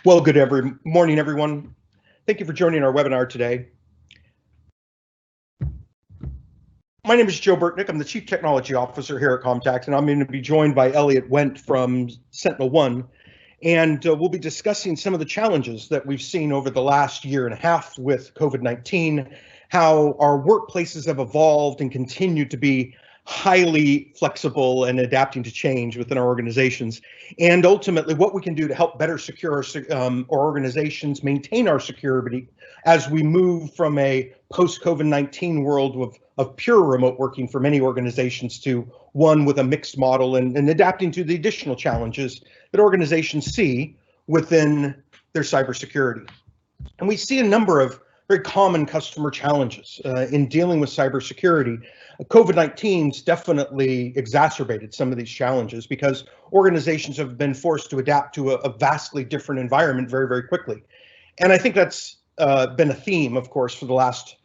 Well, morning, everyone. Thank you for joining our webinar today. My name is Joe Burtnick. I'm the Chief Technology Officer here at Comtact, and I'm going to be joined by Elliot Wendt from SentinelOne. And we'll be discussing some of the challenges that we've seen over the last year and a half with COVID-19, how our workplaces have evolved and continue to be highly flexible and adapting to change within our organizations, and ultimately what we can do to help better secure our organizations, maintain our security as we move from a post-COVID-19 world of pure remote working for many organizations to one with a mixed model and adapting to the additional challenges that organizations see within their cybersecurity. And we see a number of very common customer challenges in dealing with cybersecurity. COVID-19's definitely exacerbated some of these challenges because organizations have been forced to adapt to a vastly different environment very, very quickly. And I think that's been a theme, of course, for the last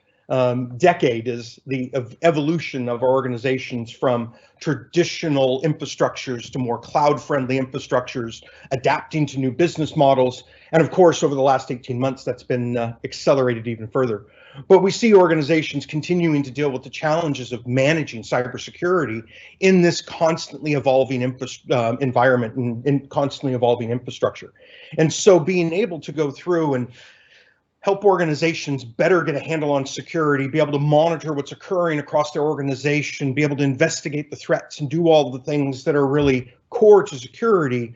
decade, is the evolution of our organizations from traditional infrastructures to more cloud-friendly infrastructures, adapting to new business models. And of course, over the last 18 months, that's been accelerated even further. But we see organizations continuing to deal with the challenges of managing cybersecurity in this constantly evolving environment and constantly evolving infrastructure. And so being able to go through and help organizations better get a handle on security, be able to monitor what's occurring across their organization, be able to investigate the threats and do all the things that are really core to security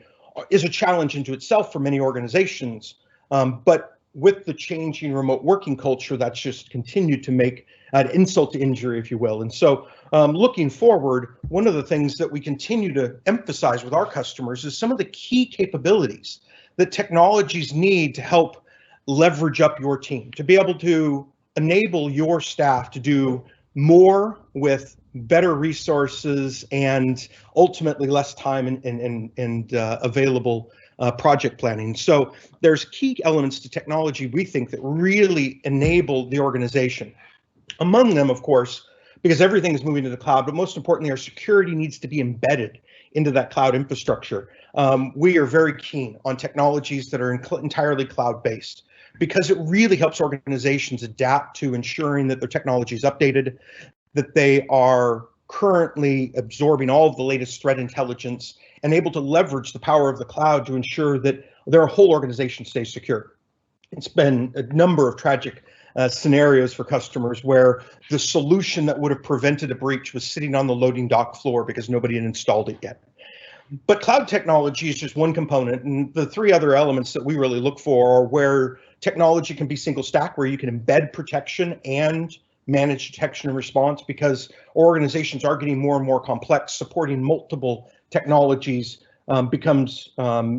is a challenge into itself for many organizations. But with the changing remote working culture, that's just continued to make an insult to injury, if you will. And so looking forward, one of the things that we continue to emphasize with our customers is some of the key capabilities that technologies need to help leverage up your team, to be able to enable your staff to do more with better resources and ultimately less time and available project planning. So there's key elements to technology we think that really enable the organization. Among them, of course, because everything is moving to the cloud, but most importantly, our security needs to be embedded into that cloud infrastructure. We are very keen on technologies that are entirely cloud-based, because it really helps organizations adapt to ensuring that their technology is updated, that they are currently absorbing all of the latest threat intelligence and able to leverage the power of the cloud to ensure that their whole organization stays secure. It's been a number of tragic scenarios for customers where the solution that would have prevented a breach was sitting on the loading dock floor because nobody had installed it yet. But cloud technology is just one component, and the three other elements that we really look for are where technology can be single stack, where you can embed protection and manage detection and response, because organizations are getting more and more complex. Supporting multiple technologies becomes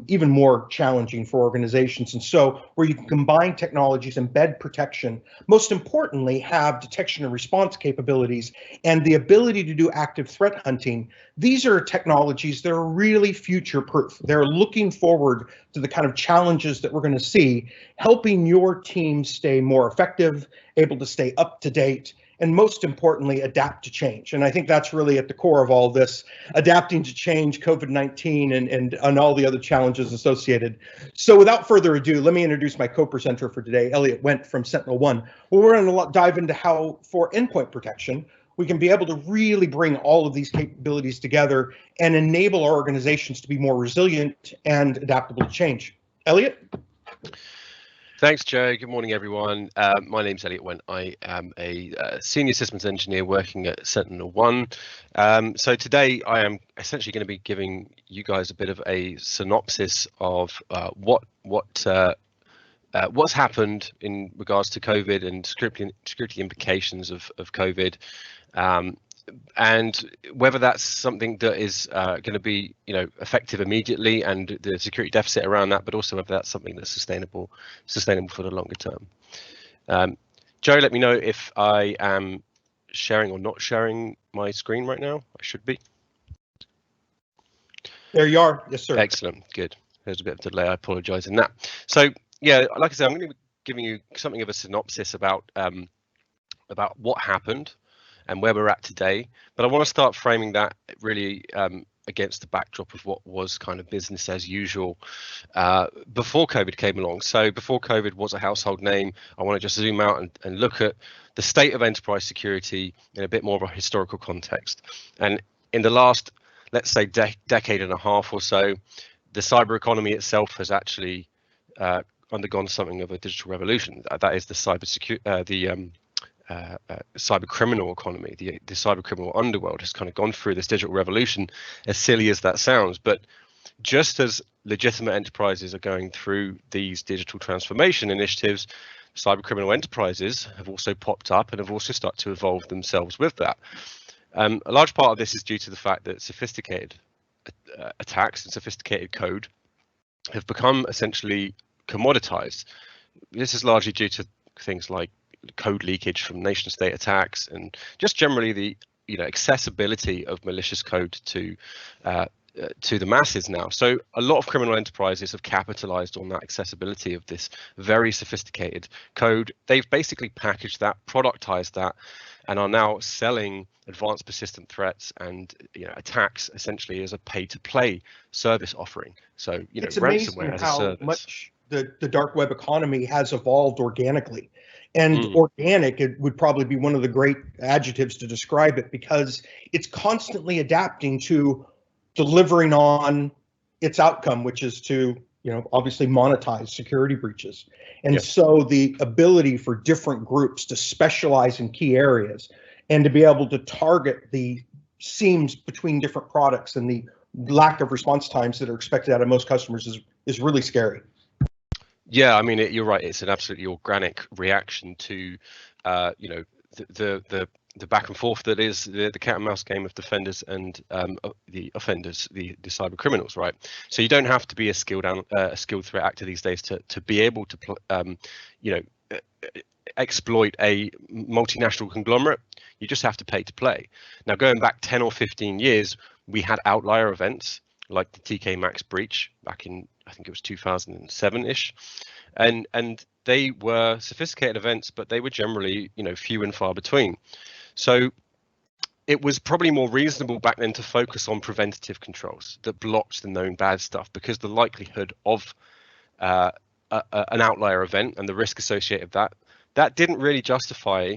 even more challenging for organizations. And so where you can combine technologies, embed protection, most importantly, have detection and response capabilities and the ability to do active threat hunting. These are technologies that are really future proof. They're looking forward to the kind of challenges that we're going to see, helping your team stay more effective, able to stay up to date, and most importantly, adapt to change. And I think that's really at the core of all this, adapting to change, COVID-19, and all the other challenges associated. So without further ado, let me introduce my co-presenter for today, Elliot Wendt from SentinelOne. Well, we're going to dive into how, for endpoint protection, we can be able to really bring all of these capabilities together and enable our organizations to be more resilient and adaptable to change. Elliot? Thanks, Joe. Good morning, everyone. My name's Elliot Wendt. I am a senior systems engineer working at SentinelOne. So today I am essentially going to be giving you guys a bit of a synopsis of what's happened in regards to COVID and security implications of COVID. And whether that's something that is going to be, effective immediately and the security deficit around that, but also whether that's something that's sustainable for the longer term. Joe, let me know if I am sharing or not sharing my screen right now. I should be. There you are. Yes, sir. Excellent. Good. There's a bit of delay. I apologize in that. So yeah, like I said, I'm going to be giving you something of a synopsis about what happened and where we're at today, but I want to start framing that really against the backdrop of what was kind of business as usual before COVID came along. So before COVID was a household name. I want to just zoom out and look at the state of enterprise security in a bit more of a historical context. And in the last, let's say, decade and a half or so, the cyber economy itself has actually undergone something of a digital revolution. That is the cyber criminal economy. The cyber criminal underworld has kind of gone through this digital revolution, as silly as that sounds. But just as legitimate enterprises are going through these digital transformation initiatives, cyber criminal enterprises have also popped up and have also started to evolve themselves with that. A large part of this is due to the fact that sophisticated attacks and sophisticated code have become essentially commoditized. This is largely due to things like code leakage from nation state attacks and just generally the accessibility of malicious code to the masses now. So a lot of criminal enterprises have capitalized on that accessibility of this very sophisticated code. They've basically packaged that, productized that, and are now selling advanced persistent threats and attacks essentially as a pay-to-play service offering. So it's ransomware as a service. How much the dark web economy has evolved organically. And organic, it would probably be one of the great adjectives to describe it, because it's constantly adapting to delivering on its outcome, which is to, obviously monetize security breaches. And so the ability for different groups to specialize in key areas and to be able to target the seams between different products and the lack of response times that are expected out of most customers is really scary. Yeah, I mean, you're right. It's an absolutely organic reaction to, the back and forth that is the cat and mouse game of defenders and the offenders, the cyber criminals, right? So you don't have to be a skilled threat actor these days to be able to, exploit a multinational conglomerate. You just have to pay to play. Now, going back 10 or 15 years, we had outlier events like the TK Maxx breach back in, I think it was 2007-ish. And they were sophisticated events, but they were generally, few and far between. So it was probably more reasonable back then to focus on preventative controls that blocked the known bad stuff, because the likelihood of an outlier event and the risk associated with that didn't really justify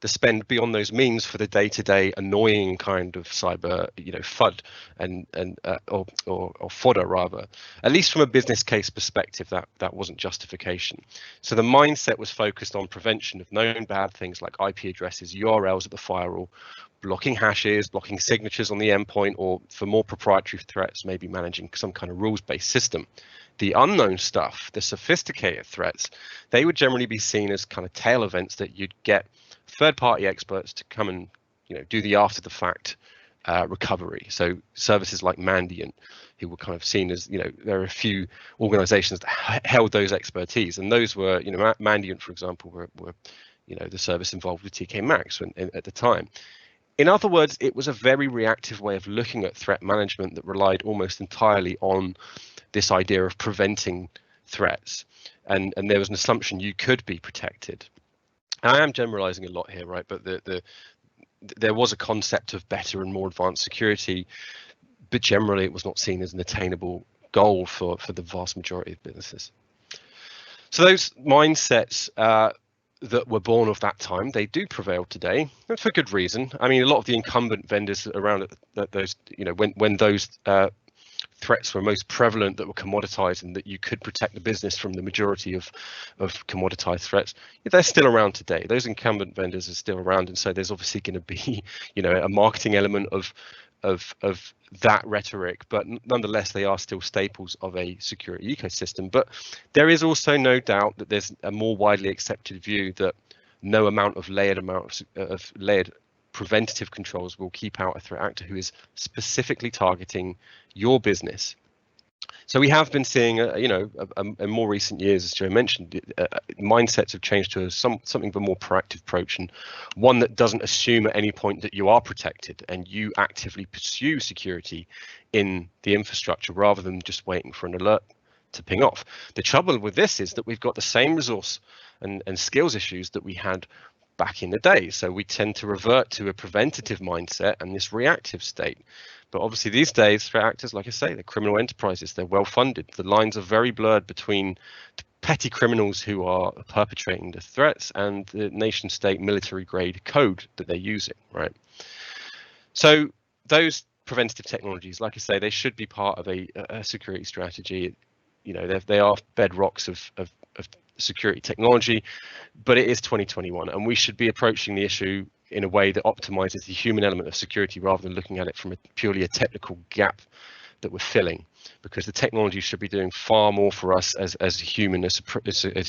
the spend beyond those means for the day-to-day annoying kind of cyber, FUD or fodder rather. At least from a business case perspective, that wasn't justification. So the mindset was focused on prevention of known bad things like IP addresses, URLs at the firewall, blocking hashes, blocking signatures on the endpoint, or for more proprietary threats, maybe managing some kind of rules-based system. The unknown stuff, the sophisticated threats, they would generally be seen as kind of tail events that you'd get third-party experts to come and do the after-the-fact recovery. So services like Mandiant, who were kind of seen as there are a few organizations that held those expertise, and those were Mandiant, for example, were the service involved with TK Maxx at the time. In other words, it was a very reactive way of looking at threat management that relied almost entirely on this idea of preventing threats, and there was an assumption you could be protected. I am generalizing a lot here, right? But there was a concept of better and more advanced security, but generally it was not seen as an attainable goal for the vast majority of businesses. So those mindsets that were born of that time, they do prevail today, and for good reason. I mean, a lot of the incumbent vendors around those, when those threats were most prevalent, that were commoditized and that you could protect the business from the majority of commoditized threats, they're still around today. Those incumbent vendors are still around, and so there's obviously going to be a marketing element of that rhetoric, but nonetheless they are still staples of a security ecosystem. But there is also no doubt that there's a more widely accepted view that no amount of layered preventative controls will keep out a threat actor who is specifically targeting your business. So we have been seeing, in more recent years, as Joe mentioned, mindsets have changed to something of a more proactive approach, and one that doesn't assume at any point that you are protected and you actively pursue security in the infrastructure rather than just waiting for an alert to ping off. The trouble with this is that we've got the same resource and skills issues that we had back in the day. So we tend to revert to a preventative mindset and this reactive state. But obviously these days, threat actors, like I say, they're criminal enterprises, they're well funded. The lines are very blurred between the petty criminals who are perpetrating the threats and the nation state military grade code that they're using, right? So those preventative technologies, like I say, they should be part of a security strategy. You know, they are bedrocks of security technology, but it is 2021 and we should be approaching the issue in a way that optimizes the human element of security rather than looking at it from purely a technical gap that we're filling, because the technology should be doing far more for us as a human, as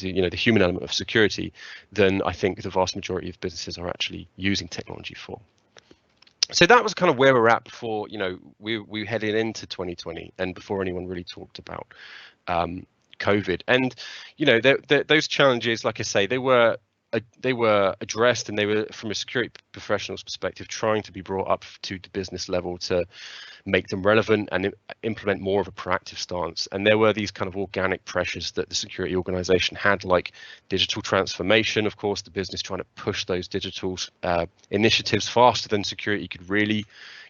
you know, the human element of security, than I think the vast majority of businesses are actually using technology for. So that was kind of where we're at before, you know, we headed into 2020 and before anyone really talked about COVID. And, you know, those challenges, like I say, they were addressed, and they were, from a security professional's perspective, trying to be brought up to the business level to make them relevant and implement more of a proactive stance. And there were these kind of organic pressures that the security organization had, like digital transformation, of course, the business trying to push those digital initiatives faster than security could really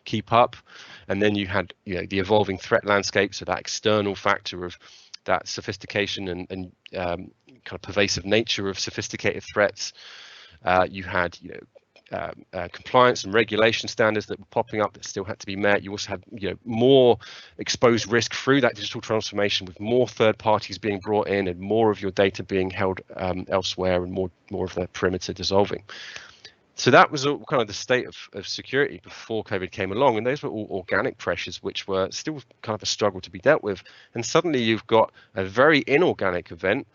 keep up. And then you had, you know, the evolving threat landscape, so that external factor of that sophistication and kind of pervasive nature of sophisticated threats. You had, you know, compliance and regulation standards that were popping up that still had to be met. You also had, you know, more exposed risk through that digital transformation, with more third parties being brought in and more of your data being held elsewhere, and more of the perimeter dissolving. So that was all kind of the state of security before COVID came along, and those were all organic pressures which were still kind of a struggle to be dealt with. And suddenly you've got a very inorganic event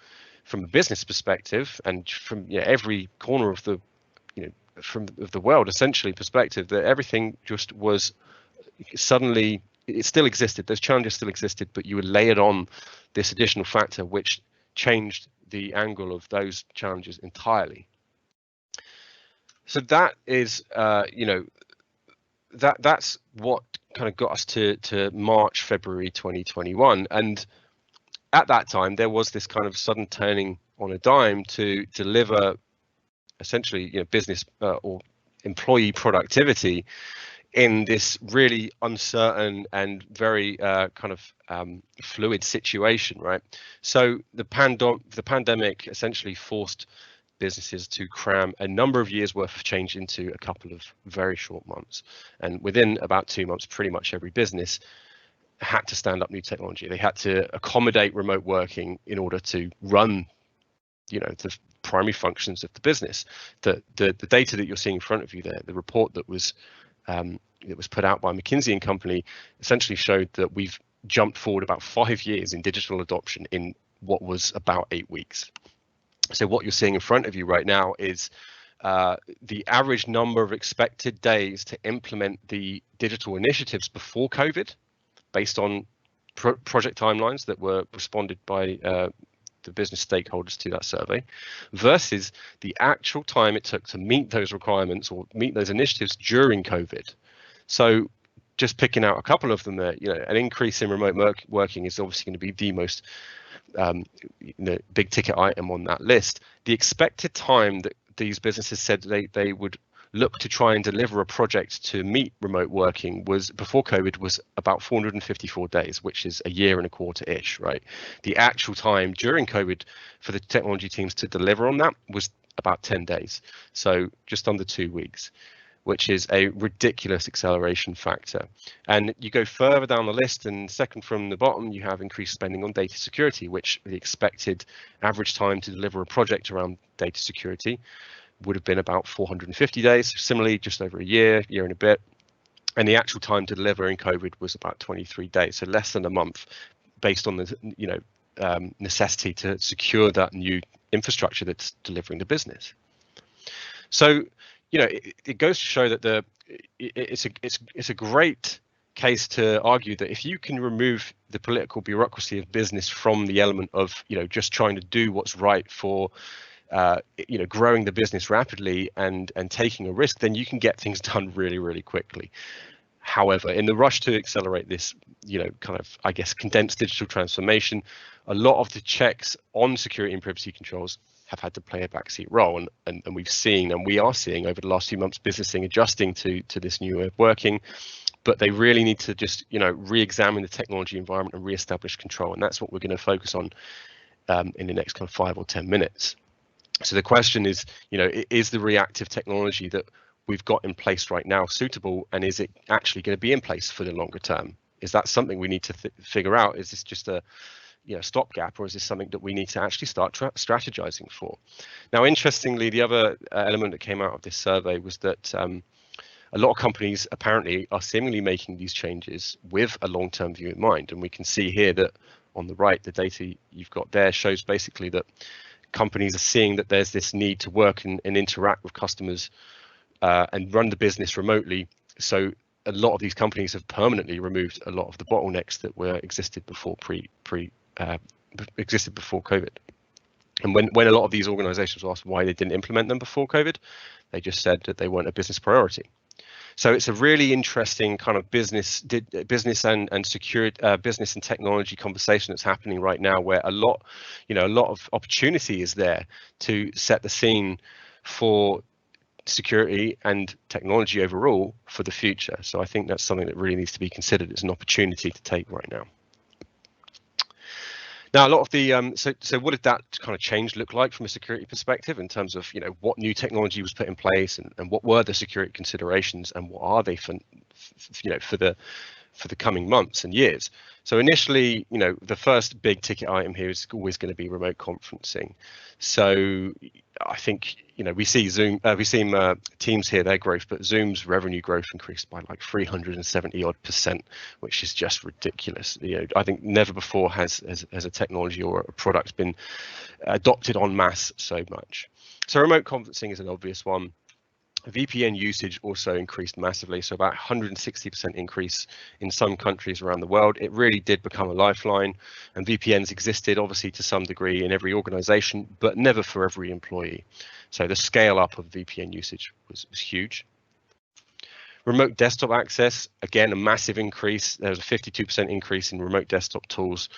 from a business perspective, and from, you know, every corner of the, you know, of the world essentially perspective, that everything just was suddenly, it still existed, those challenges still existed, but you would lay it on this additional factor which changed the angle of those challenges entirely. So that is, you know, that's what kind of got us to March, February 2021. And at that time, there was this kind of sudden turning on a dime to deliver essentially, you know, business or employee productivity in this really uncertain and very kind of fluid situation, right? So the pandemic essentially forced businesses to cram a number of years worth of change into a couple of very short months. And within about 2 months, pretty much every business had to stand up new technology. They had to accommodate remote working in order to run, you know, the primary functions of the business. The data that you're seeing in front of you there, the report that was put out by McKinsey & Company, essentially showed that we've jumped forward about 5 years in digital adoption in what was about 8 weeks. So what you're seeing in front of you right now is the average number of expected days to implement the digital initiatives before COVID, based on project timelines that were responded by the business stakeholders to that survey, versus the actual time it took to meet those requirements or meet those initiatives during COVID. So just picking out a couple of them there, you know, an increase in remote working is obviously going to be the most you know, big ticket item on that list. The expected time that these businesses said they would look to try and deliver a project to meet remote working was, before COVID, was about 454 days, which is a year and a quarter ish, right? The actual time during COVID for the technology teams to deliver on that was about 10 days. So just under 2 weeks, which is a ridiculous acceleration factor. And you go further down the list, and second from the bottom, you have increased spending on data security, which the expected average time to deliver a project around data security would have been about 450 days. Similarly, just over a year and a bit. And the actual time to deliver in COVID was about 23 days, so less than a month, based on the, you know, necessity to secure that new infrastructure that's delivering the business. So, you know, it goes to show that it's a great case to argue that if you can remove the political bureaucracy of business from the element of, you know, just trying to do what's right for, you know, growing the business rapidly and taking a risk, then you can get things done really, really quickly. However, in the rush to accelerate this, you know, kind of, I guess, condensed digital transformation, a lot of the checks on security and privacy controls have had to play a backseat role, and we've seen, and we are seeing over the last few months, businesses adjusting to this new way of working. But they really need to just, re-examine the technology environment and re-establish control, and that's what we're going to focus on in the next kind of 5 or 10 minutes. So the question is, is the reactive technology that we've got in place right now suitable, and is it actually going to be in place for the longer term? Is that something we need to figure out? Is this just a stopgap, or is this something that we need to actually start strategizing for? Now, interestingly, the other element that came out of this survey was that a lot of companies apparently are seemingly making these changes with a long-term view in mind, and we can see here that on the right, the data you've got there shows basically that companies are seeing that there's this need to work and interact with customers and run the business remotely. So a lot of these companies have permanently removed a lot of the bottlenecks that existed before existed before COVID. And when a lot of these organizations were asked why they didn't implement them before COVID, they just said that they weren't a business priority. So it's a really interesting kind of business and security, business and technology conversation that's happening right now, where a lot of opportunity is there to set the scene for security and technology overall for the future. So I think that's something that really needs to be considered as an opportunity to take right now. Now, a lot of the so what did that kind of change look like from a security perspective in terms of what new technology was put in place, and what were the security considerations, and what are they for the coming months and years? So initially, the first big ticket item here is always going to be remote conferencing. So I think we see Zoom, we've seen Teams here, their growth, but Zoom's revenue growth increased by like 370%, which is just ridiculous. I think never before has a technology or a product been adopted en masse so much. So remote conferencing is an obvious one. VPN usage also increased massively, so about 160% increase in some countries around the world. It really did become a lifeline, and VPNs existed obviously to some degree in every organization, but never for every employee. So the scale up of VPN usage was huge. Remote desktop access, again, a massive increase. There was a 52% increase in remote desktop tools.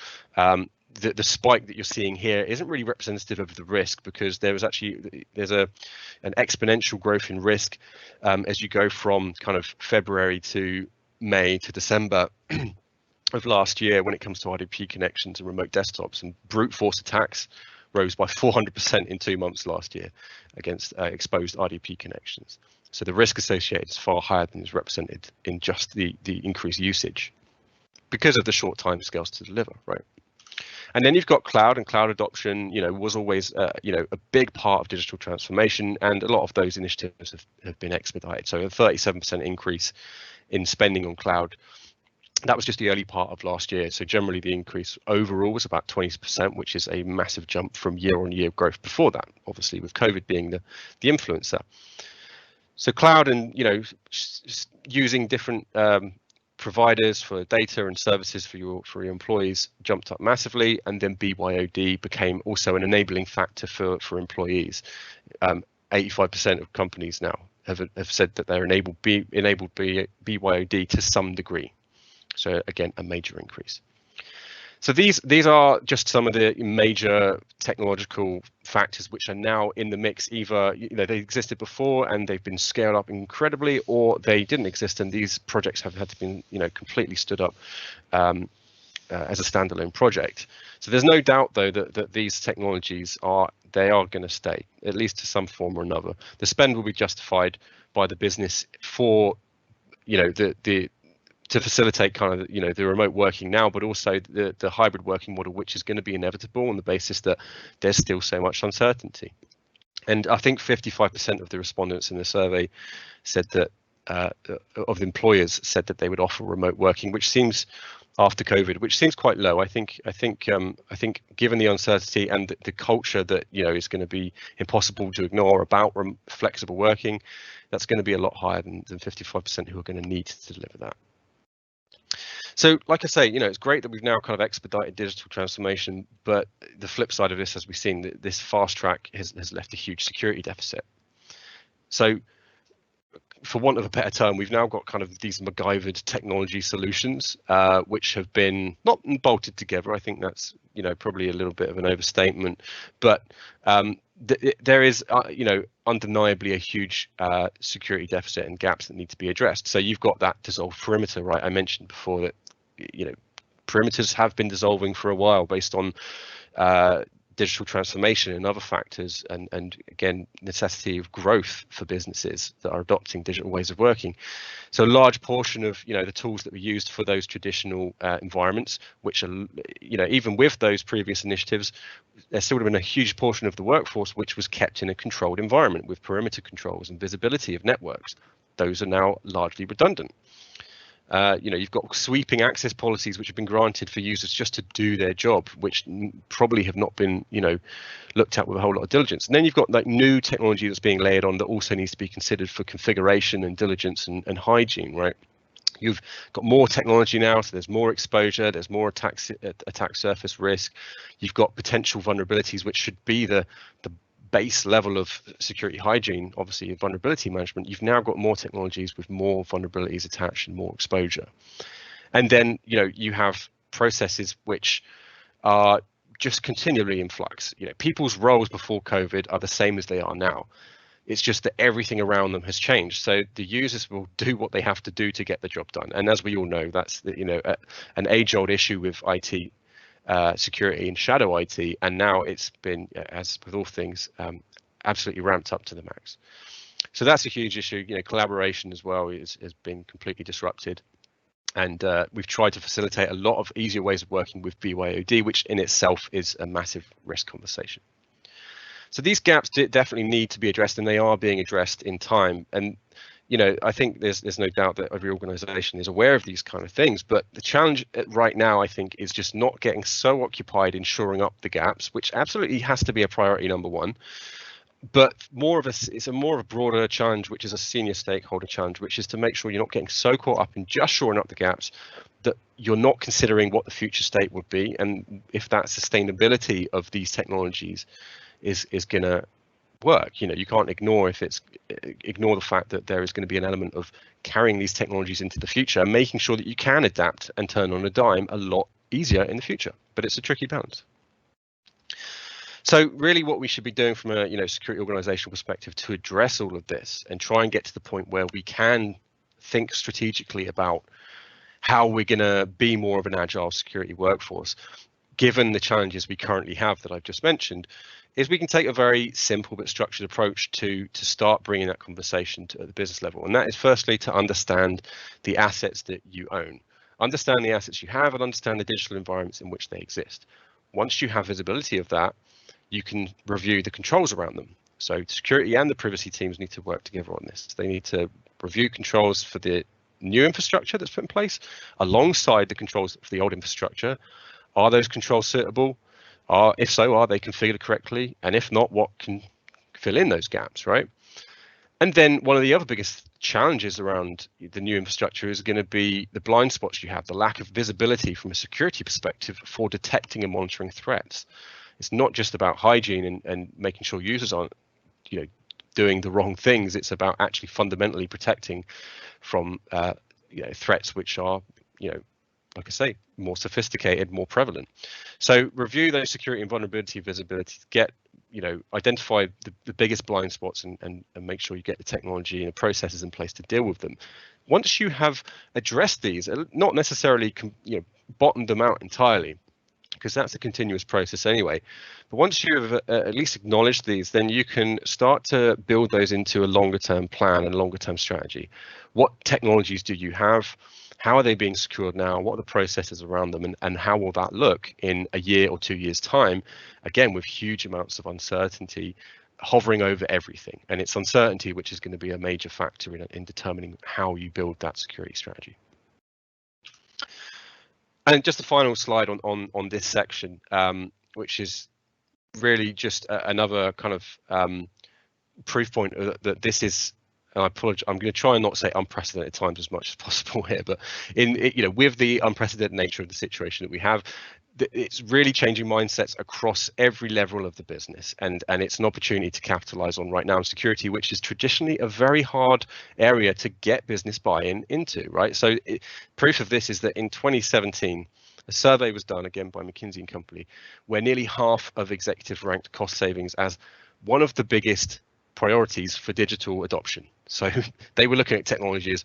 The spike that you're seeing here isn't really representative of the risk, because there's an exponential growth in risk as you go from kind of February to May to December of last year when it comes to RDP connections and remote desktops, and brute force attacks rose by 400% in 2 months last year against exposed RDP connections. So the risk associated is far higher than is represented in just the increased usage because of the short time scales to deliver, right? And then you've got cloud, and cloud adoption, was always, a big part of digital transformation, and a lot of those initiatives have been expedited. So a 37% increase in spending on cloud. That was just the early part of last year. So generally the increase overall was about 20%, which is a massive jump from year-on-year growth before that, obviously with COVID being the influencer. So cloud and, using different providers for data and services for your employees jumped up massively, and then BYOD became also an enabling factor for employees. 85% of companies now have said that they're enabled BYOD to some degree. So again, a major increase. So these are just some of the major technological factors which are now in the mix. Either they existed before and they've been scaled up incredibly, or they didn't exist and these projects have had to be completely stood up as a standalone project. So there's no doubt though that these technologies are going to stay, at least to some form or another. The spend will be justified by the business for to facilitate kind of the remote working now, but also the hybrid working model, which is going to be inevitable on the basis that there's still so much uncertainty. And I think 55% of the respondents in the survey said that of the employers said that they would offer remote working, which seems after COVID, which seems quite low. I think given the uncertainty and the culture that is going to be impossible to ignore about flexible working, that's going to be a lot higher than 55% who are going to need to deliver that. So like I say, it's great that we've now kind of expedited digital transformation, but the flip side of this, as we've seen, this fast track has left a huge security deficit. So for want of a better term, we've now got kind of these MacGyvered technology solutions, which have been not bolted together. I think that's probably a little bit of an overstatement, but there is, undeniably a huge security deficit and gaps that need to be addressed. So you've got that dissolved perimeter, right? I mentioned before that, perimeters have been dissolving for a while based on digital transformation and other factors, and again, necessity of growth for businesses that are adopting digital ways of working. So a large portion of the tools that were used for those traditional environments, which are even with those previous initiatives, there still would have been a huge portion of the workforce which was kept in a controlled environment with perimeter controls and visibility of networks. Those are now largely redundant. You've got sweeping access policies which have been granted for users just to do their job, which probably have not been, looked at with a whole lot of diligence. And then you've got like new technology that's being layered on that also needs to be considered for configuration and diligence and hygiene, right? You've got more technology now, so there's more exposure, there's more attack surface risk. You've got potential vulnerabilities, which should be the base level of security hygiene, obviously vulnerability management. You've now got more technologies with more vulnerabilities attached and more exposure. And then you have processes which are just continually in flux. People's roles before COVID are the same as they are now. It's just that everything around them has changed. So the users will do what they have to do to get the job done. And as we all know, that's an age-old issue with IT security and shadow IT, and now it's been, as with all things, absolutely ramped up to the max. So that's a huge issue. Collaboration as well has been completely disrupted, and we've tried to facilitate a lot of easier ways of working with BYOD, which in itself is a massive risk conversation. So these gaps definitely need to be addressed, and they are being addressed in time. And I think there's no doubt that every organization is aware of these kind of things, but the challenge right now, I think, is just not getting so occupied in shoring up the gaps, which absolutely has to be a priority number one. But it's a more of a broader challenge, which is a senior stakeholder challenge, which is to make sure you're not getting so caught up in just shoring up the gaps that you're not considering what the future state would be, and if that sustainability of these technologies is going to work. You can't ignore the fact that there is going to be an element of carrying these technologies into the future and making sure that you can adapt and turn on a dime a lot easier in the future. But it's a tricky balance. So really what we should be doing from a security organizational perspective to address all of this and try and get to the point where we can think strategically about how we're going to be more of an agile security workforce, given the challenges we currently have that I've just mentioned, is we can take a very simple but structured approach to start bringing that conversation to the business level. And that is firstly to understand the assets that you own, understand the assets you have, and understand the digital environments in which they exist. Once you have visibility of that, you can review the controls around them. So security and the privacy teams need to work together on this. They need to review controls for the new infrastructure that's put in place alongside the controls for the old infrastructure. Are those controls suitable? If so, are they configured correctly? And if not, what can fill in those gaps, right? And then one of the other biggest challenges around the new infrastructure is going to be the blind spots you have, the lack of visibility from a security perspective for detecting and monitoring threats. It's not just about hygiene and making sure users aren't, doing the wrong things. It's about actually fundamentally protecting from, threats which are, like I say, more sophisticated, more prevalent. So review those security and vulnerability visibility, get, identify the biggest blind spots and make sure you get the technology and the processes in place to deal with them. Once you have addressed these, not necessarily, bottomed them out entirely, because that's a continuous process anyway. But once you've at least acknowledged these, then you can start to build those into a longer term plan and longer term strategy. What technologies do you have? How are they being secured now? What are the processes around them? And how will that look in a year or 2 years' time? Again, with huge amounts of uncertainty hovering over everything. And it's uncertainty which is going to be a major factor in determining how you build that security strategy. And just the final slide on this section, which is really just another kind of proof point that this is, and I apologize, I'm going to try and not say unprecedented times as much as possible here, but with the unprecedented nature of the situation that we have, it's really changing mindsets across every level of the business, and it's an opportunity to capitalize on right now in security, which is traditionally a very hard area to get business buy-in into, right? So proof of this is that in 2017, a survey was done again by McKinsey & Company, where nearly half of executives ranked cost savings as one of the biggest priorities for digital adoption. So they were looking at technology as,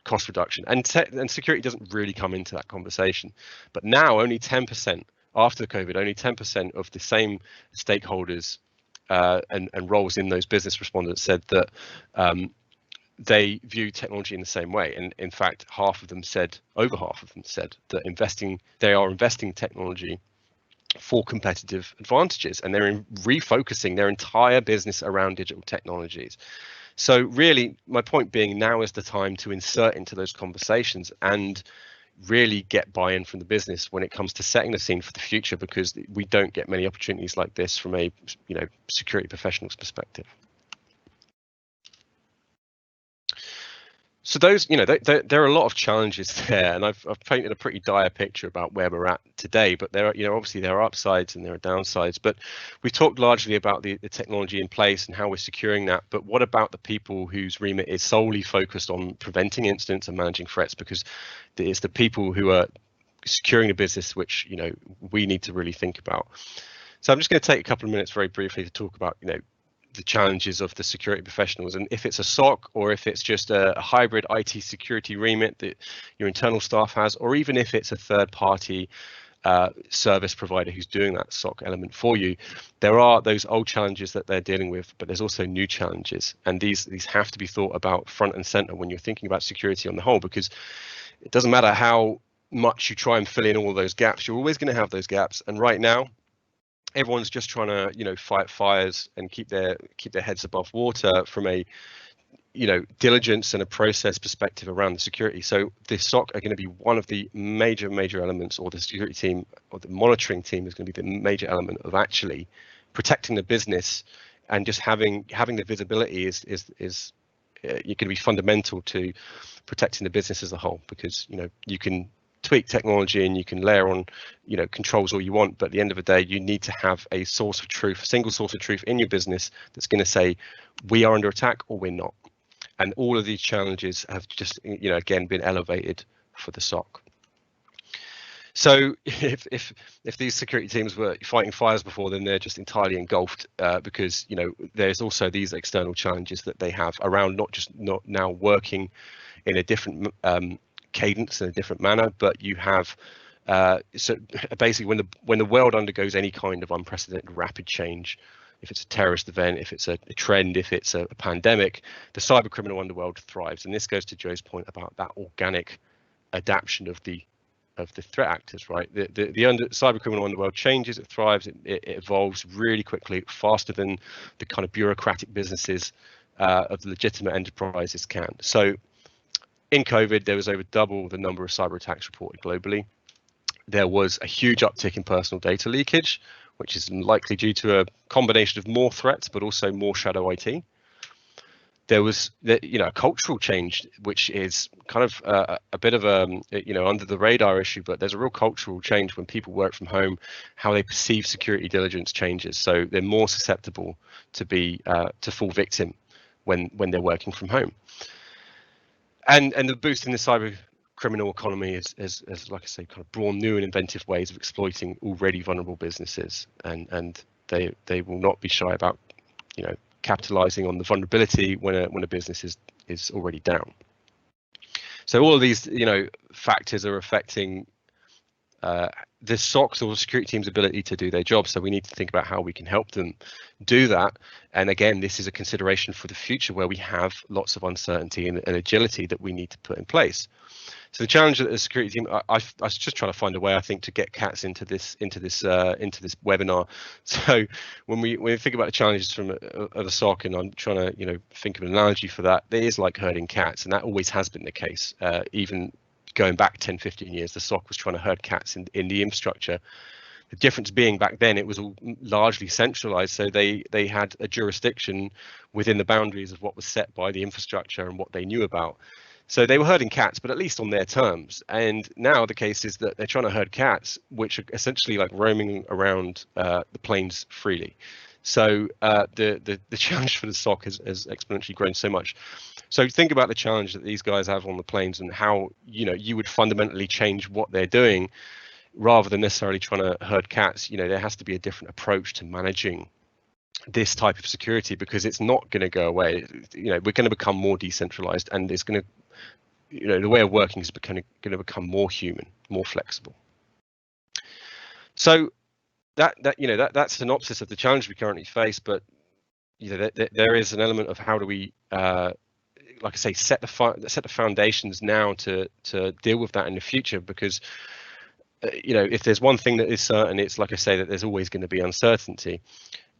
cost reduction, and security doesn't really come into that conversation. But now only 10%, after the COVID, only 10% of the same stakeholders and roles in those business respondents said that they view technology in the same way. And in fact, over half of them said that they are investing in technology for competitive advantages, and they're refocusing their entire business around digital technologies. So really, my point being, now is the time to insert into those conversations and really get buy-in from the business when it comes to setting the scene for the future, because we don't get many opportunities like this from a security professional's perspective. So those, there are a lot of challenges there, and I've painted a pretty dire picture about where we're at today. But there are, obviously there are upsides and there are downsides. But we've talked largely about the technology in place and how we're securing that. But what about the people whose remit is solely focused on preventing incidents and managing threats? Because it's the people who are securing the business which we need to really think about. So I'm just going to take a couple of minutes very briefly to talk about the challenges of the security professionals, and if it's a SOC or if it's just a hybrid IT security remit that your internal staff has, or even if it's a third-party service provider who's doing that SOC element for you. There are those old challenges that they're dealing with, but there's also new challenges, and these have to be thought about front and center when you're thinking about security on the whole, because it doesn't matter how much you try and fill in all those gaps, you're always going to have those gaps. And right now, everyone's just trying to fight fires and keep their heads above water from a diligence and a process perspective around the security. So the SOC are going to be one of the major elements, or the security team or the monitoring team is going to be the major element of actually protecting the business, and just having the visibility is going to be fundamental to protecting the business as a whole, because you can tweak technology and you can layer on controls all you want, but at the end of the day you need to have a source of truth, a single source of truth in your business that's going to say we are under attack or we're not. And all of these challenges have just again been elevated for the SOC. So if these security teams were fighting fires before, then they're just entirely engulfed, because there's also these external challenges that they have around not now working in a different cadence in a different manner, but you have so basically when the world undergoes any kind of unprecedented rapid change, if it's a terrorist event, if it's a trend, if it's a pandemic, the cyber criminal underworld thrives. And this goes to Joe's point about that organic adaptation of the threat actors, right? The cyber criminal underworld changes, it thrives, it evolves really quickly, faster than the kind of bureaucratic businesses of the legitimate enterprises can. So in COVID, there was over double the number of cyber attacks reported globally. There was a huge uptick in personal data leakage, which is likely due to a combination of more threats, but also more shadow IT. There was a cultural change, which is kind of a bit of a under the radar issue, but there's a real cultural change when people work from home. How they perceive security diligence changes, so they're more susceptible to fall victim when they're working from home. And the boost in the cyber criminal economy is like I say, kind of brought new and inventive ways of exploiting already vulnerable businesses, and they will not be shy about capitalizing on the vulnerability when a business is already down. So all of these factors are affecting the SOC's or security team's ability to do their job. So we need to think about how we can help them do that. And again, this is a consideration for the future where we have lots of uncertainty and agility that we need to put in place. So the challenge of the security team, I was just trying to find a way, I think, to get Katz into this webinar. So when we think about the challenges from a SOC, and I'm trying to think of an analogy for that, it is like herding cats, and that always has been the case. Even going back 10, 15 years, the SOC was trying to herd cats in the infrastructure. The difference being back then it was all largely centralized, so they had a jurisdiction within the boundaries of what was set by the infrastructure and what they knew about. So they were herding cats, but at least on their terms. And now the case is that they're trying to herd cats, which are essentially like roaming around the plains freely. So the challenge for the SOC has exponentially grown so much. So think about the challenge that these guys have on the plains, and how you would fundamentally change what they're doing rather than necessarily trying to herd cats. There has to be a different approach to managing this type of security, because it's not going to go away. You know, we're going to become more decentralized, and it's going to, you know, the way of working is going to become more human, more flexible. So that synopsis of the challenge we currently face, but you know, there is an element of how do we, like I say, set the foundations now to deal with that in the future, because you know, if there's one thing that is certain, it's, like I say, that there's always going to be uncertainty.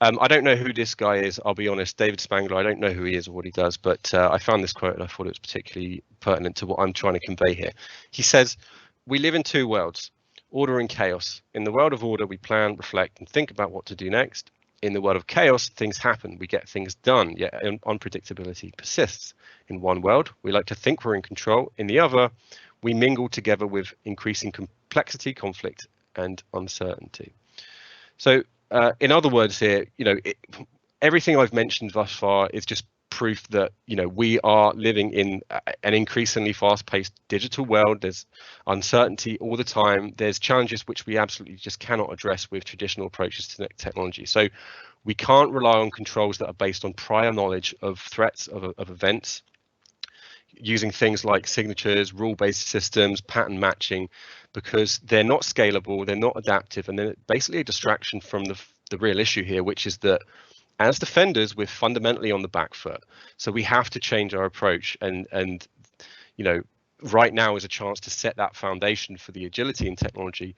I don't know who this guy is, I'll be honest, David Spangler. I don't know who he is or what he does, but I found this quote and I thought it was particularly pertinent to what I'm trying to convey here. He says, "We live in two worlds, order and chaos. In the world of order, we plan, reflect, and think about what to do next. In the world of chaos, things happen, we get things done, yet unpredictability persists. In one world, we like to think we're in control. In the other, we mingle together with increasing complexity, conflict, and uncertainty." So in other words here, you know, everything I've mentioned thus far is just proof that, you know, we are living in an increasingly fast-paced digital world. There's uncertainty all the time. There's challenges which we absolutely just cannot address with traditional approaches to technology. So we can't rely on controls that are based on prior knowledge of threats, of events, using things like signatures, rule-based systems, pattern matching, because they're not scalable, they're not adaptive, and they're basically a distraction from the real issue here, which is that as defenders, we're fundamentally on the back foot. So we have to change our approach, and you know, right now is a chance to set that foundation for the agility in technology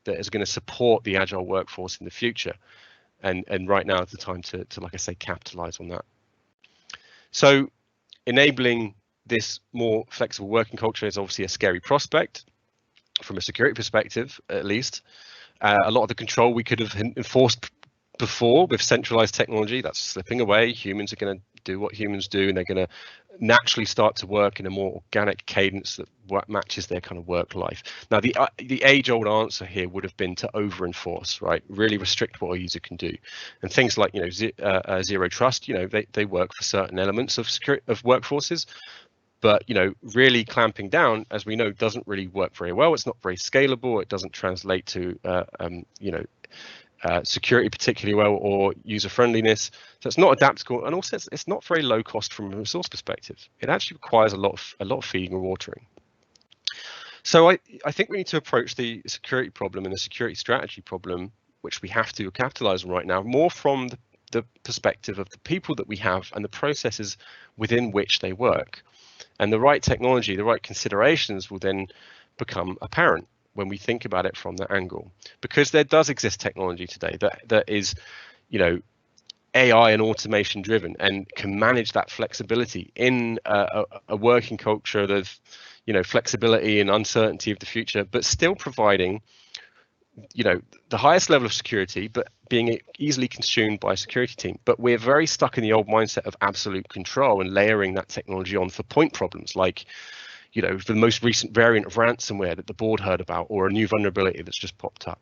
that is going to support the agile workforce in the future. And right now is the time to, like I say, capitalize on that. So enabling this more flexible working culture is obviously a scary prospect from a security perspective, at least. A lot of the control we could have enforced before with centralized technology, that's slipping away. Humans are going to do what humans do, and they're going to naturally start to work in a more organic cadence that matches their kind of work life. Now, the age-old answer here would have been to over-enforce, right? Really restrict what a user can do, and things like, you know, zero trust. You know, they work for certain elements of security of workforces, but, you know, really clamping down, as we know, doesn't really work very well. It's not very scalable. It doesn't translate to, you know, security particularly well, or user friendliness. So it's not adaptable, and also it's not very low cost from a resource perspective. It actually requires a lot of feeding and watering. So I think we need to approach the security problem and the security strategy problem, which we have to capitalize on right now, more from the perspective of the people that we have and the processes within which they work. And the right technology, the right considerations will then become apparent when we think about it from that angle, because there does exist technology today that is, you know, AI and automation driven and can manage that flexibility in a working culture of, you know, flexibility and uncertainty of the future, but still providing, you know, the highest level of security, but being easily consumed by a security team. But we're very stuck in the old mindset of absolute control and layering that technology on for point problems, like, you know, the most recent variant of ransomware that the board heard about, or a new vulnerability that's just popped up.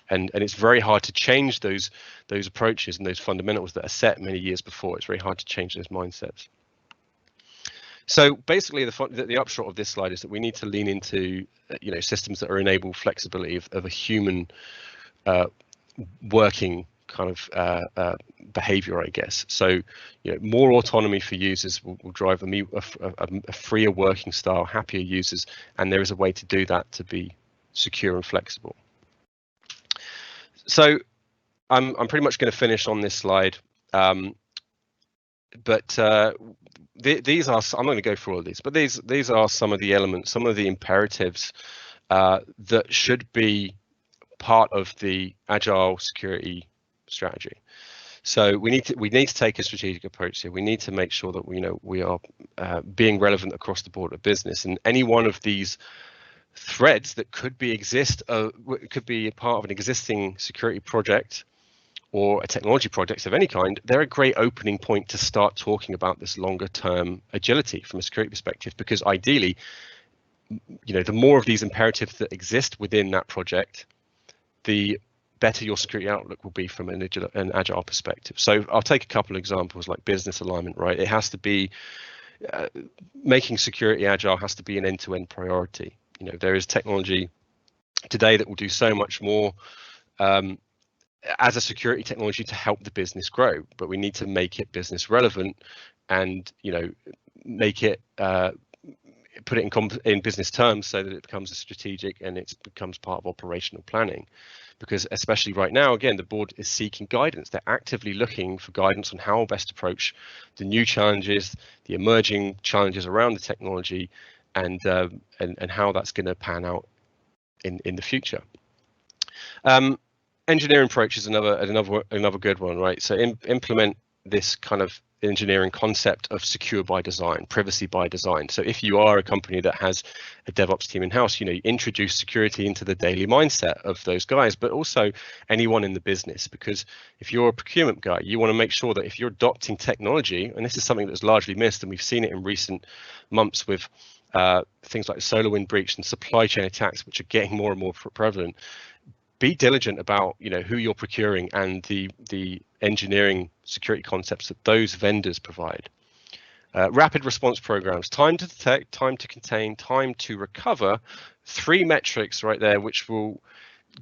And it's very hard to change those approaches and those fundamentals that are set many years before. It's very hard to change those mindsets. So basically, the upshot of this slide is that we need to lean into, you know, systems that are enable flexibility of a human working kind of behavior, I guess. So, you know, more autonomy for users will drive a freer working style, happier users, and there is a way to do that to be secure and flexible. So I'm pretty much going to finish on this slide, but these are, I'm not going to go through all of these, but these are some of the elements, some of the imperatives that should be part of the agile security strategy. So we need to take a strategic approach here. We need to make sure that we are being relevant across the board of business, and any one of these threads that could be a part of an existing security project or a technology project of any kind, they're a great opening point to start talking about this longer term agility from a security perspective, because ideally, you know, the more of these imperatives that exist within that project, the better your security outlook will be from an agile perspective. So I'll take a couple of examples, like business alignment, right? It has to be, making security agile has to be an end-to-end priority. You know, there is technology today that will do so much more as a security technology to help the business grow, but we need to make it business relevant and, you know, make it put it in business terms so that it becomes a strategic and it becomes part of operational planning. Because especially right now, again, the board is seeking guidance. They're actively looking for guidance on how best to approach the new challenges, the emerging challenges around the technology, and how that's going to pan out in the future. Engineering approach is another good one, right? So implement this kind of engineering concept of secure by design, privacy by design. So if you are a company that has a DevOps team in-house, you know, you introduce security into the daily mindset of those guys, but also anyone in the business. Because if you're a procurement guy, you want to make sure that if you're adopting technology, and this is something that's largely missed, and we've seen it in recent months with things like the SolarWinds breach and supply chain attacks, which are getting more and more prevalent. Be diligent about, you know, who you're procuring and the engineering security concepts that those vendors provide. Rapid response programs: time to detect, time to contain, time to recover. 3 metrics right there, which will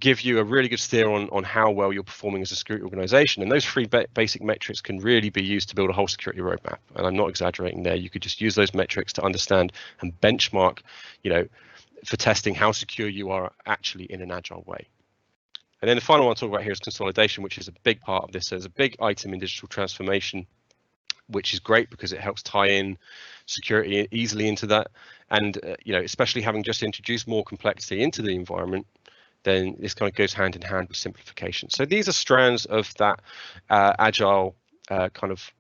give you a really good steer on how well you're performing as a security organization. And those 3 basic metrics can really be used to build a whole security roadmap. And I'm not exaggerating there. You could just use those metrics to understand and benchmark, you know, for testing how secure you are actually in an agile way. And then the final one I'll talk about here is consolidation, which is a big part of this. So there's a big item in digital transformation, which is great because it helps tie in security easily into that. And, you know, especially having just introduced more complexity into the environment, then this kind of goes hand in hand with simplification. So these are strands of that agile kind of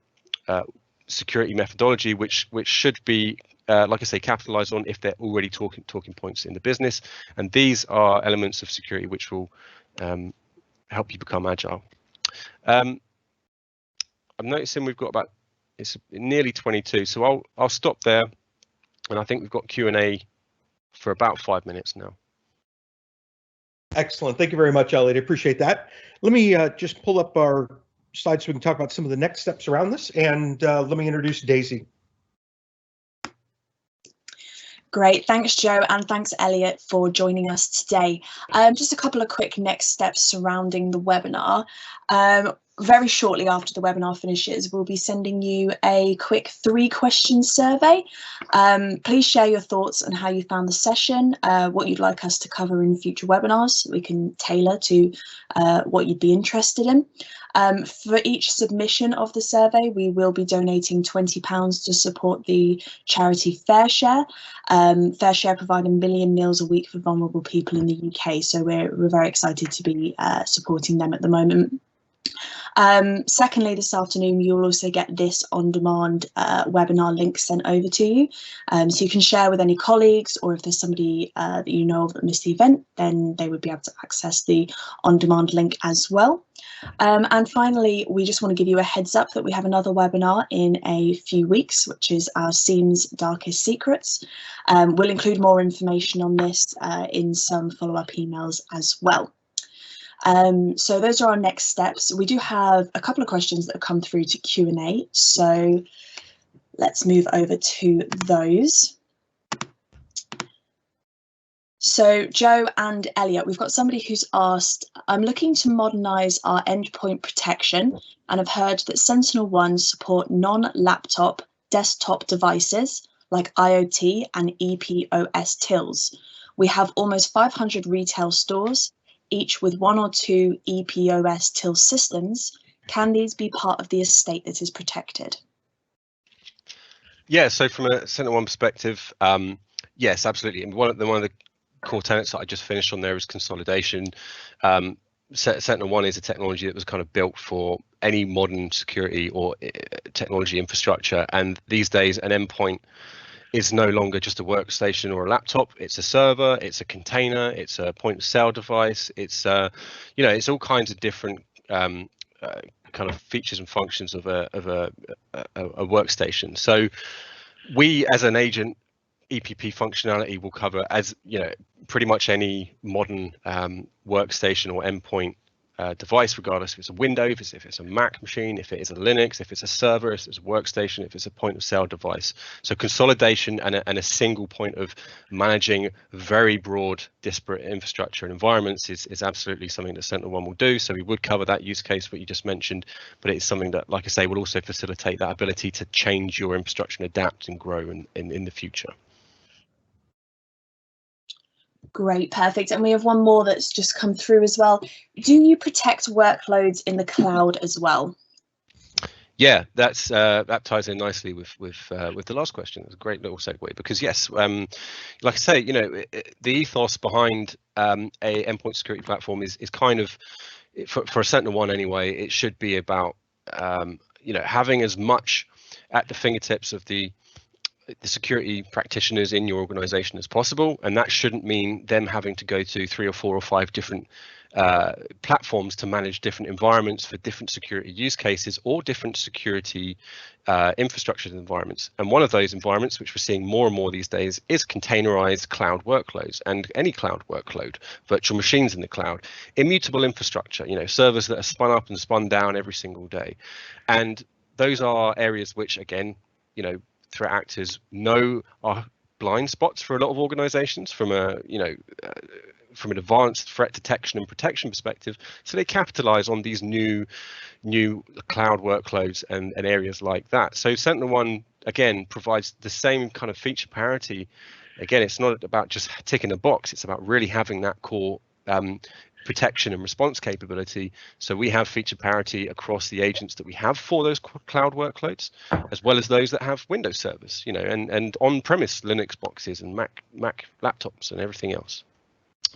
security methodology, which should be, like I say, capitalized on if they're already talking points in the business. And these are elements of security which will help you become agile. I'm noticing we've got it's nearly 22, so I'll stop there, and I think we've got Q&A for about 5 minutes now. Excellent. Thank you very much, Elliot. I appreciate that. Let me just pull up our slides so we can talk about some of the next steps around this, and let me introduce Daisy. Great, thanks Joe, and thanks Elliot for joining us today. Just a couple of quick next steps surrounding the webinar. Very shortly after the webinar finishes, we'll be sending you a quick 3-question survey. Please share your thoughts on how you found the session, what you'd like us to cover in future webinars so we can tailor to what you'd be interested in. For each submission of the survey, we will be donating £20 to support the charity FareShare. FareShare provide 1 million meals a week for vulnerable people in the UK, so we're very excited to be supporting them at the moment. Secondly, this afternoon, you'll also get this on-demand webinar link sent over to you. So you can share with any colleagues, or if there's somebody that you know of that missed the event, then they would be able to access the on-demand link as well. And finally, we just want to give you a heads up that we have another webinar in a few weeks, which is our SIEM's Darkest Secrets. We'll include more information on this in some follow-up emails as well. So those are our next steps. We do have a couple of questions that have come through to Q&A, so let's move over to those. So Joe and Elliot, we've got somebody who's asked, I'm looking to modernise our endpoint protection and have heard that SentinelOne support non-laptop desktop devices like IoT and EPOS tills. We have almost 500 retail stores, each with 1 or 2 EPOS till systems. Can these be part of the estate that is protected? Yeah, so from a SentinelOne perspective, yes, absolutely. And one of the core tenets that I just finished on there is consolidation. SentinelOne is a technology that was kind of built for any modern security or technology infrastructure. And these days, an endpoint is no longer just a workstation or a laptop. It's a server, it's a container, it's a point of sale device. It's you know, it's all kinds of different kind of features and functions of a workstation. So we, as an agent, EPP functionality will cover, as you know, pretty much any modern workstation or endpoint device, regardless if it's a Windows, if it's a Mac machine, if it is a Linux, if it's a server, if it's a workstation, if it's a point of sale device. So consolidation and a single point of managing very broad disparate infrastructure and environments is absolutely something that SentinelOne will do. So we would cover that use case what you just mentioned, but it's something that, like I say, will also facilitate that ability to change your infrastructure and adapt and grow in the future. Great, perfect. And we have one more that's just come through as well. Do you protect workloads in the cloud as well? Yeah, that ties in nicely with the last question. It's a great little segue because yes, like I say, the ethos behind a endpoint security platform is kind of for a SentinelOne anyway. It should be about having as much at the fingertips of the security practitioners in your organization as possible, and that shouldn't mean them having to go to 3 or 4 or 5 different platforms to manage different environments for different security use cases or different security infrastructure environments. And one of those environments, which we're seeing more and more these days, is containerized cloud workloads. And any cloud workload, virtual machines in the cloud, immutable infrastructure, servers that are spun up and spun down every single day. And those are areas which, again, threat actors know are blind spots for a lot of organizations from from an advanced threat detection and protection perspective. So they capitalize on these new cloud workloads and areas like that. So SentinelOne, again, provides the same kind of feature parity. Again, it's not about just ticking a box. It's about really having that core protection and response capability. So we have feature parity across the agents that we have for those cloud workloads, as well as those that have Windows servers, and on-premise Linux boxes and Mac laptops and everything else.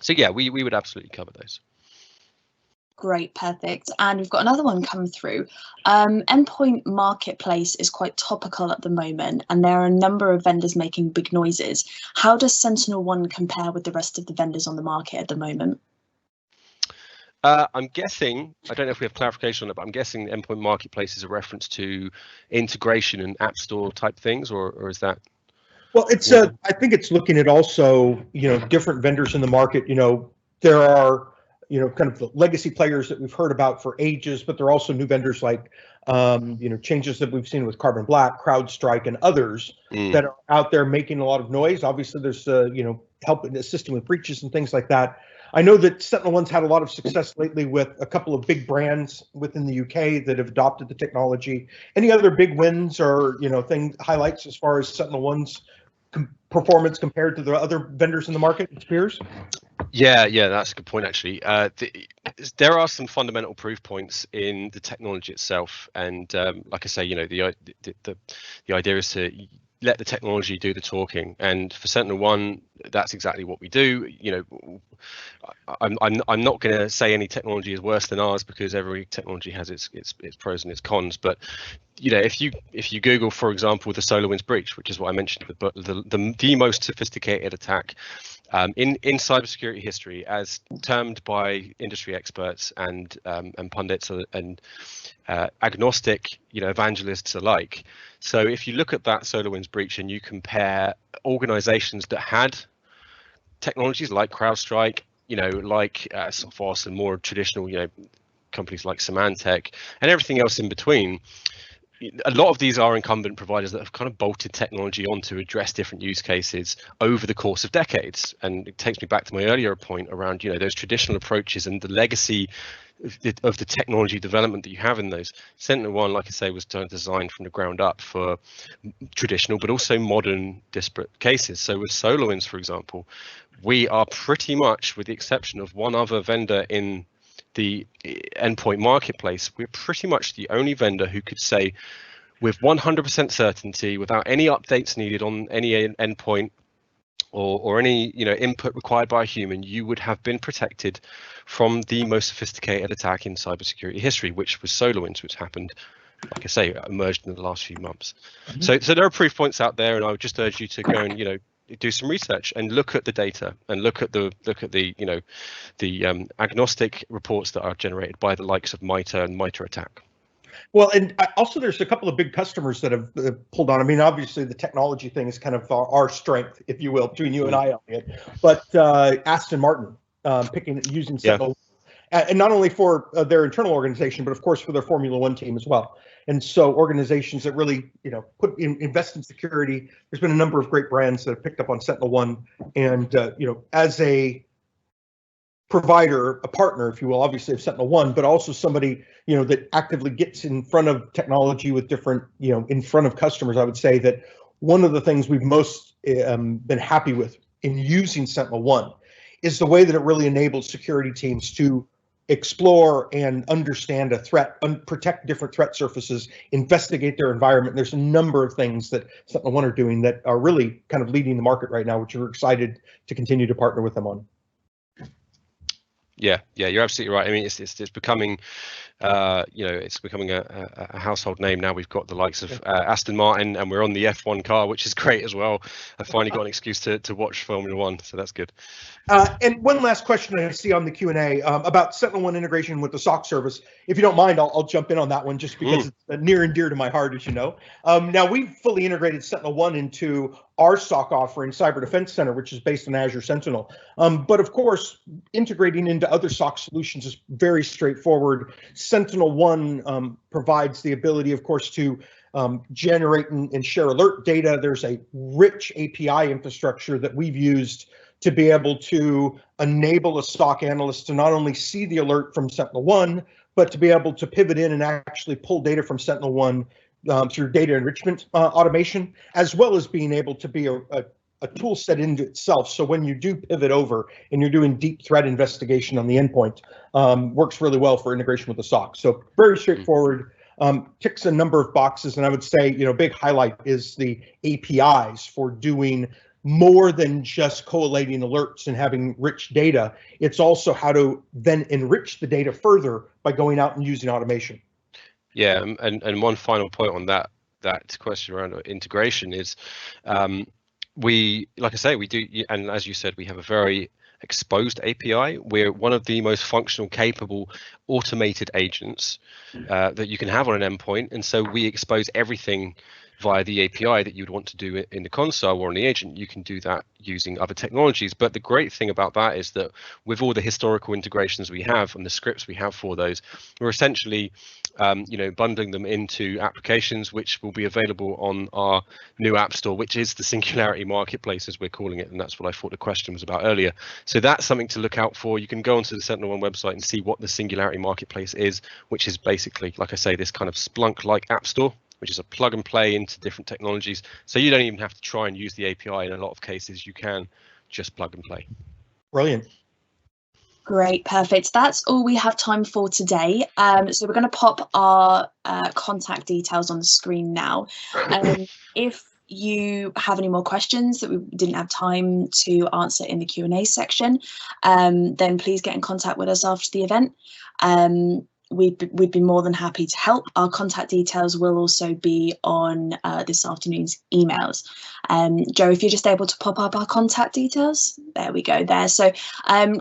So yeah, we would absolutely cover those. Great, perfect. And we've got another one come through. Endpoint marketplace is quite topical at the moment, and there are a number of vendors making big noises. How does SentinelOne compare with the rest of the vendors on the market at the moment? I'm guessing, I don't know if we have clarification on it, but I'm guessing the endpoint marketplace is a reference to integration and app store type things, or is that? Well, it's I think it's looking at also, different vendors in the market. There are, kind of the legacy players that we've heard about for ages, but there are also new vendors like, changes that we've seen with Carbon Black, CrowdStrike, and others that are out there making a lot of noise. Obviously, there's, help and assisting with breaches and things like that. I know that SentinelOne's had a lot of success lately with a couple of big brands within the UK that have adopted the technology. Any other big wins or, highlights as far as SentinelOne's performance compared to the other vendors in the market, its peers? Yeah, that's a good point, actually. There are some fundamental proof points in the technology itself. And like I say, the idea is to let the technology do the talking. And for SentinelOne, that's exactly what we do. I'm not going to say any technology is worse than ours, because every technology has its pros and its cons. But if you Google, for example, the SolarWinds breach, which is what I mentioned, the most sophisticated attack in cybersecurity history, as termed by industry experts and pundits and agnostic, evangelists alike. So if you look at that SolarWinds breach and you compare organizations that had technologies like CrowdStrike, like Sophos and more traditional, companies like Symantec and everything else in between, a lot of these are incumbent providers that have kind of bolted technology on to address different use cases over the course of decades. And it takes me back to my earlier point around, those traditional approaches and the legacy of the technology development that you have in those. SentinelOne, like I say, was designed from the ground up for traditional, but also modern disparate cases. So with SolarWinds, for example, we are pretty much, with the exception of one other vendor in the endpoint marketplace, we're pretty much the only vendor who could say with 100% certainty, without any updates needed on any endpoint or any input required by a human, you would have been protected from the most sophisticated attack in cybersecurity history, which was SolarWinds, which happened, like I say, emerged in the last few months. So there are proof points out there, and I would just urge you to go and do some research and look at the data and look at the agnostic reports that are generated by the likes of MITRE and MITRE ATT&CK. Well, and also there's a couple of big customers that have pulled on. I mean, obviously the technology thing is kind of our strength, if you will, between you and I, Elliot. But Aston Martin using Sentinel, and not only for their internal organization, but of course for their Formula One team as well. And so organizations that really, invest in security. There's been a number of great brands that have picked up on SentinelOne, and as a provider, a partner, if you will, obviously of SentinelOne, but also somebody that actively gets in front of technology with different, in front of customers. I would say that one of the things we've most been happy with in using SentinelOne is the way that it really enables security teams to explore and understand a threat, protect different threat surfaces, investigate their environment. There's a number of things that SentinelOne are doing that are really kind of leading the market right now, which we're excited to continue to partner with them on. Yeah, you're absolutely right. I mean, it's becoming, it's becoming a household name now. We've got the likes of Aston Martin, and we're on the F1 car, which is great as well. I finally got an excuse to watch Formula One, so that's good. And one last question I see on the Q&A about SentinelOne integration with the SOC service. If you don't mind, I'll jump in on that one just because it's near and dear to my heart, as you know. Now, we've fully integrated SentinelOne into our SOC offering, Cyber Defense Center, which is based on Azure Sentinel. But of course, integrating into other SOC solutions is very straightforward. SentinelOne provides the ability, of course, to generate and share alert data. There's a rich API infrastructure that we've used to be able to enable a SOC analyst to not only see the alert from SentinelOne, but to be able to pivot in and actually pull data from SentinelOne through data enrichment automation, as well as being able to be a tool set into itself. So when you do pivot over and you're doing deep threat investigation on the endpoint, works really well for integration with the SOC. So very straightforward, ticks a number of boxes. And I would say, big highlight is the APIs for doing more than just collating alerts and having rich data. It's also how to then enrich the data further by going out and using automation. Yeah, and one final point on that question around integration is, we do, and as you said, we have a very exposed API. We're one of the most functional, capable, automated agents that you can have on an endpoint, and so we expose everything via the API that you'd want to do it in the console or on the agent. You can do that using other technologies. But the great thing about that is that with all the historical integrations we have and the scripts we have for those, we're essentially bundling them into applications which will be available on our new app store, which is the Singularity Marketplace, as we're calling it. And that's what I thought the question was about earlier. So that's something to look out for. You can go onto the SentinelOne website and see what the Singularity Marketplace is, which is basically, like I say, this kind of Splunk-like app store, which is a plug and play into different technologies. So you don't even have to try and use the API. In a lot of cases, you can just plug and play. Brilliant. Great, perfect. That's all we have time for today. So we're going to pop our contact details on the screen now. If you have any more questions that we didn't have time to answer in the Q&A section, then please get in contact with us after the event. We'd be more than happy to help. Our contact details will also be on this afternoon's emails. Joe, if you're just able to pop up our contact details, there we go there. So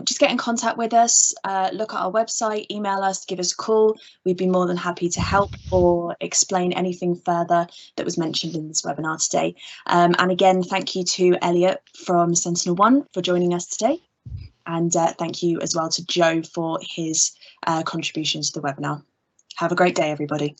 just get in contact with us, look at our website, email us, give us a call. We'd be more than happy to help or explain anything further that was mentioned in this webinar today. And again, thank you to Elliot from SentinelOne for joining us today. And thank you as well to Joe for his contributions to the webinar. Have a great day, everybody.